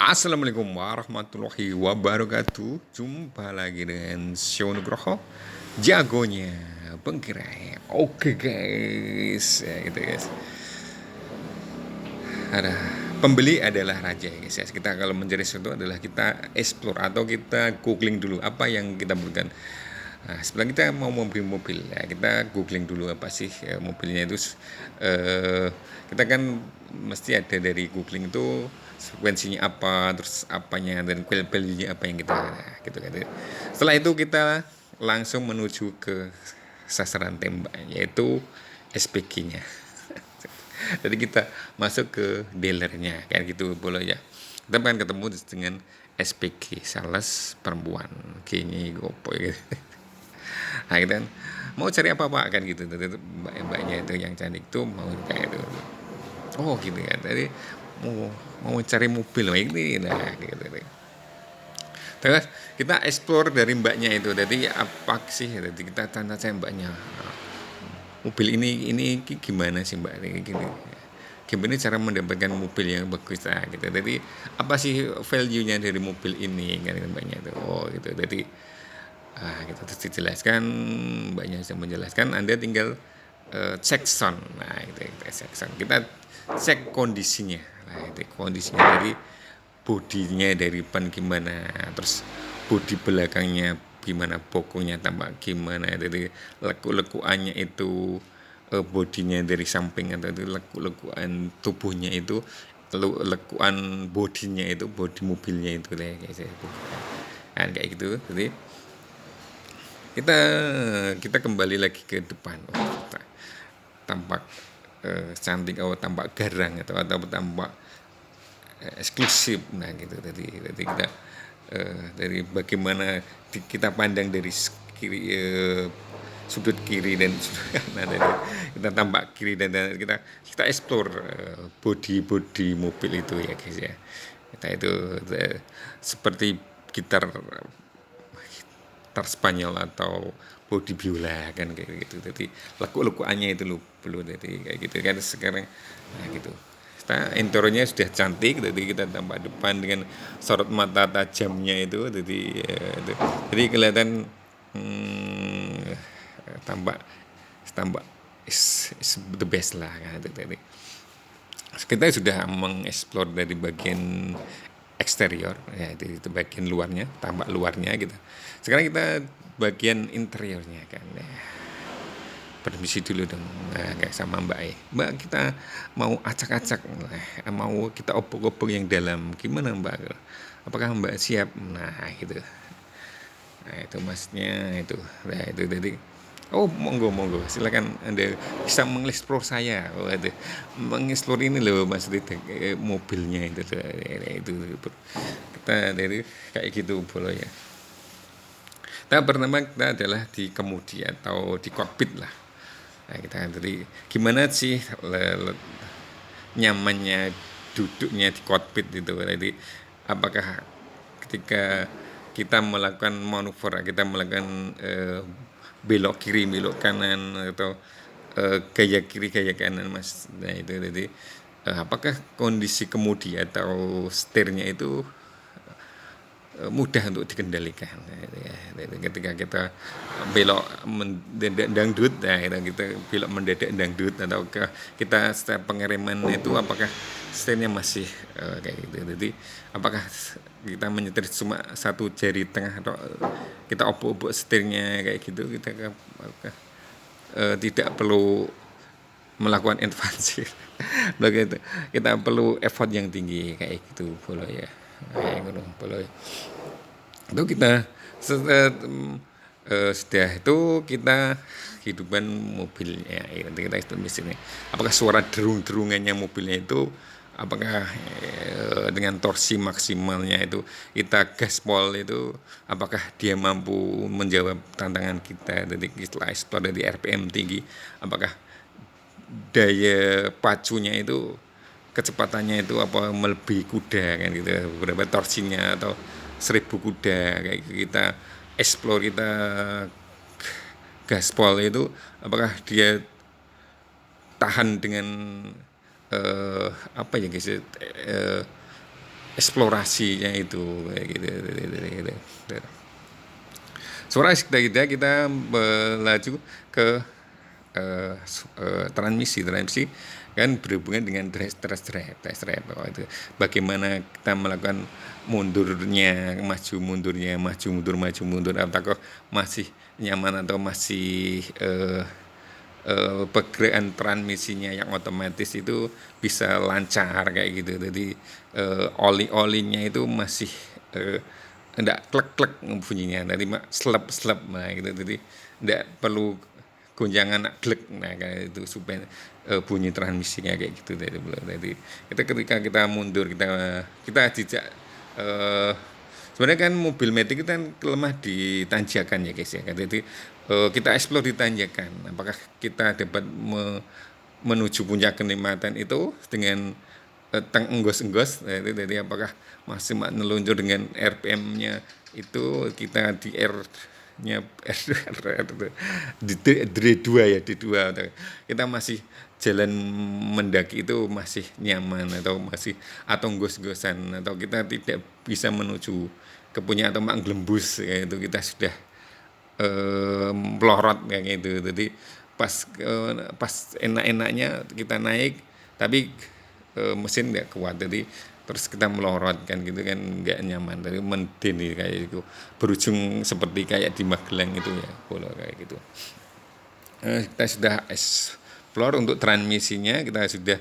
Assalamualaikum warahmatullahi wabarakatuh. Jumpa lagi dengan Show Nugroho, jagonya pengkirai. Oke guys, ya gitu guys. Ada pembeli adalah raja ya guys. Kita kalau mencari sesuatu adalah kita explore atau kita googling dulu apa yang kita butuhkan. Nah, setelah kita mau membeli mobil, ya kita googling dulu apa sih mobilnya itu. eh, kita kan mesti ada dari googling itu frekuensinya apa, terus apanya dan value-nya apa yang kita gitu kan. Setelah itu kita langsung menuju ke sasaran tembak yaitu SPG-nya. Jadi kita masuk ke dealernya kayak gitu boleh ya. Kita kan ketemu dengan SPG sales perempuan kayaknya gopo gitu. Nah kita kan mau cari apa pak kan gitu. Tadi mbaknya itu yang cantik tuh mau kayak itu. Oh gitu ya. Tadi mau mau cari mobil ini nah gitu. Terus kita explore dari mbaknya itu. Jadi apa sih? Jadi kita tanya mbaknya. Mobil ini gimana sih mbak ini gini. Gimana cara mendapatkan mobil yang bagus lah gitu. Jadi apa sih value-nya dari mobil ini kan mbaknya itu. Oh gitu. Jadi gitu terus dijelaskan mbaknya sudah menjelaskan Anda tinggal cek sound. Nah itu kita cek sound. Kita cek kondisinya. Nah itu kondisinya dari bodinya dari depan gimana, terus bodi belakangnya gimana, bokongnya tambah gimana, jadi leku-lekuannya itu bodinya dari samping atau itu leku-lekuan tubuhnya itu lekuan bodinya itu bodi mobilnya itu deh kan kayak gitu. Jadi kita kita kembali lagi ke depan. Tampak cantik atau tampak garang atau tampak eksklusif. Nah gitu. Jadi kita dari bagaimana kita pandang dari kiri sudut kiri dan sudut kanan, dari kita tampak kiri dan kita explore body mobil itu ya guys ya. Kita itu seperti gitar Spanyol atau body biola kan kayak gitu. Jadi lekuk-lekuannya itu lu perlu jadi kayak gitu kan sekarang. Nah gitu. Kita intronya sudah cantik, jadi kita tambah depan dengan sorot mata tajamnya itu, jadi kelihatan tambah tambah is the best lah kan. Jadi kita sudah mengeksplor dari bagian eksterior ya itu bagian luarnya, tampak luarnya gitu. Sekarang kita bagian interiornya kan ya. Permisi dulu dong, nah, kayak sama mbak mbak kita mau acak-acak, mau kita obok-obok yang dalam gimana mbak, apakah mbak siap, nah gitu. Nah itu masnya itu, nah itu jadi oh monggo silakan Anda bisa mengeksplor saya. Oh itu mengeksplor ini loh mas mobilnya itu kita dari kayak gitu boleh ya. Tahap pertama kita adalah di kemudi atau di kokpit lah. Nah, kita tadi gimana sih nyamannya duduknya di kokpit itu. Jadi apakah ketika kita melakukan manuver, kita melakukan belok kiri, belok kanan atau gaya kiri, gaya kanan mas. Nah itu jadi apakah kondisi kemudi atau setirnya itu mudah untuk dikendalikan. Ketika kita belok dangdut, nah kita belok mendadak dangdut atau kita setelah pengereman itu apakah setirnya masih kayak gitu. Jadi apakah kita menyetir cuma satu jari tengah atau kita obok-obok setirnya kayak gitu, kita apakah tidak perlu melakukan invasi. Begitu. Kita perlu effort yang tinggi kayak gitu boleh ya. Kayak gitu boleh. Itu kita sudah itu kita kehidupan mobilnya ya, kita itu mesinnya. Apakah suara derung-derungannya mobilnya itu apakah dengan torsi maksimalnya itu kita gaspol itu apakah dia mampu menjawab tantangan kita dari setelah explore dari RPM tinggi, apakah daya pacunya itu kecepatannya itu apa melebihi kuda kan gitu, berapa torsinya atau 1.000 kuda kayak gitu. Kita explore, kita gaspol itu apakah dia tahan dengan apa ya guys eksplorasinya itu kayak gitu. Sekarang kita melaju ke transmisi kan berhubungan dengan test drive oh, itu bagaimana kita melakukan maju mundur apakah masih nyaman atau masih pergerakan transmisinya yang otomatis itu bisa lancar kayak gitu. Jadi oli-olinya itu masih enggak klek-klek bunyinya. Tadi slep-slep nah gitu. Jadi enggak perlu gonjangan glek nah kayak itu supaya bunyi transmisinya kayak gitu. Jadi ketika kita mundur kita jejak sebenarnya kan mobil metik itu kan lemah di tanjakan ya guys ya. Jadi kita explore di tanjakan. Apakah kita dapat menuju puncak kenikmatan itu dengan enggos-enggos. Jadi apakah masih meluncur dengan RPM-nya itu kita di R-nya D2 ya D2 kita masih jalan mendaki itu masih nyaman atau gos-gosan atau kita tidak bisa menuju ke puncak atau menggelembus ya, itu kita sudah melorot kayak gitu. Jadi pas enak-enaknya kita naik tapi mesin nggak kuat jadi terus kita melorot kan gitu kan nggak nyaman tapi mendeni kayak gitu berujung seperti kayak di Magelang itu ya kalau kayak gitu. Kita sudah explore untuk transmisinya kita sudah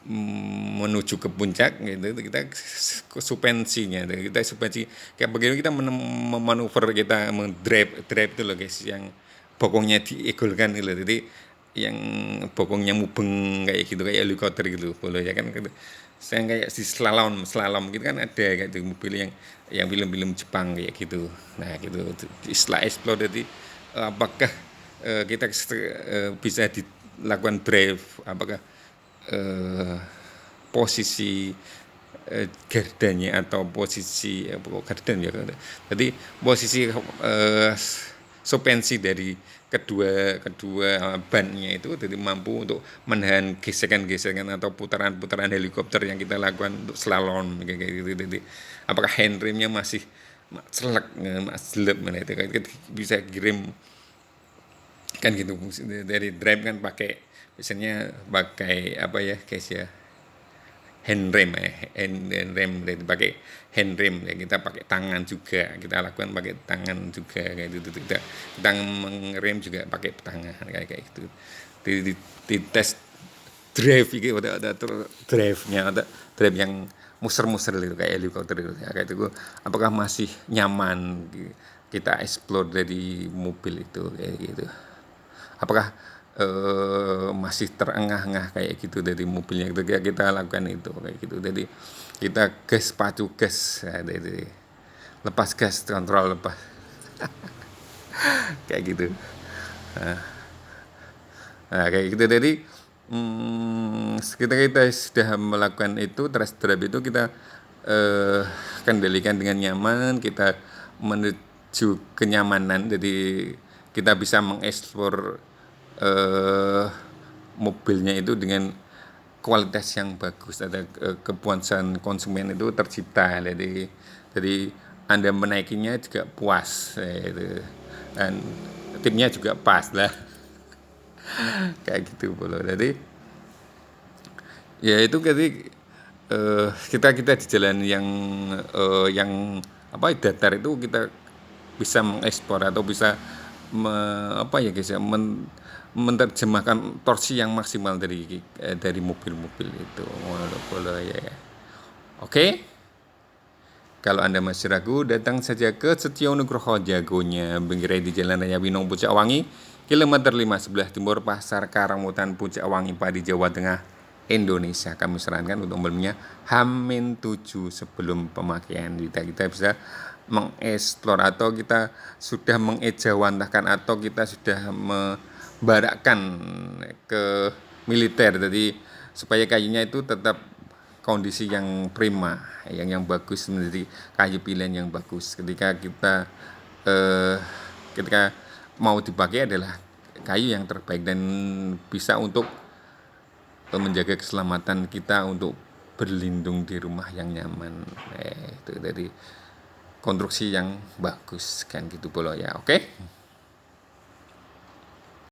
menuju ke puncak gitu kita suspensinya kita suspensi kayak bagaimana kita memanuver kita drive itu loh guys yang bokongnya diegolkan gitu jadi yang bokongnya mubeng kayak gitu kayak helikopter gitu boleh ya kan gitu. Saya kayak di slalom gitu kan ada kayak gitu mobil yang film-film Jepang kayak gitu nah gitu istilah explore jadi apakah kita bisa dilakukan drive apakah posisi gardanya atau posisi gardan ya jadi posisi suspensi dari kedua bannya itu jadi mampu untuk menahan gesekan-gesekan atau putaran-putaran helikopter yang kita lakukan untuk slalom kayak gitu. Jadi apakah handremnya masih selek selep mana itu kan bisa kirim kan gitu dari drive kan pakai biasanya pakai apa ya guys ya handrem pakai handrem ya kita pakai tangan juga kita lakukan pakai tangan juga kayak gitu kita mengerem juga pakai tangan kayak gitu di tes drive gitu ada drive yang muser-muser gitu kayak helikopter gitu ya, kayak itu apakah masih nyaman kita explore dari mobil itu kayak gitu apakah masih terengah-engah kayak gitu dari mobilnya kita lakukan itu kayak gitu jadi kita pacu gas ya, dari lepas gas kontrol lepas kayak gitu nah kayak gitu jadi kita sudah melakukan itu test drive itu kita kendalikan dengan nyaman kita menuju kenyamanan jadi kita bisa mengeksplor mobilnya itu dengan kualitas yang bagus ada kepuasan konsumen itu tercipta jadi Anda menaikinya juga puas gitu. Dan timnya juga pas lah kayak gitu boleh jadi ya itu jadi kita di jalan yang apa datar itu kita bisa mengekspor atau bisa apa ya guys ya menerjemahkan torsi yang maksimal dari mobil-mobil itu boleh ya. Oke. Kalau Anda masih ragu, datang saja ke Setio Nugroho Jagonya, bengkirai di Jalan Raya Winong Puncak Wangi, kilometer 5 sebelah timur Pasar Karangmutan Puncak Wangi Padi Jawa Tengah, Indonesia. Kami sarankan untuk membelinya H-7 sebelum pemakaian. Kita bisa mengeksplor atau kita sudah mengejawantahkan atau kita sudah membarakkan ke militer. Jadi supaya kayunya itu tetap kondisi yang prima, yang bagus menjadi kayu pilihan yang bagus. Ketika ketika mau dipakai adalah kayu yang terbaik dan bisa untuk menjaga keselamatan kita untuk berlindung di rumah yang nyaman. Itu dari konstruksi yang bagus kan gitu Bolo ya. Oke.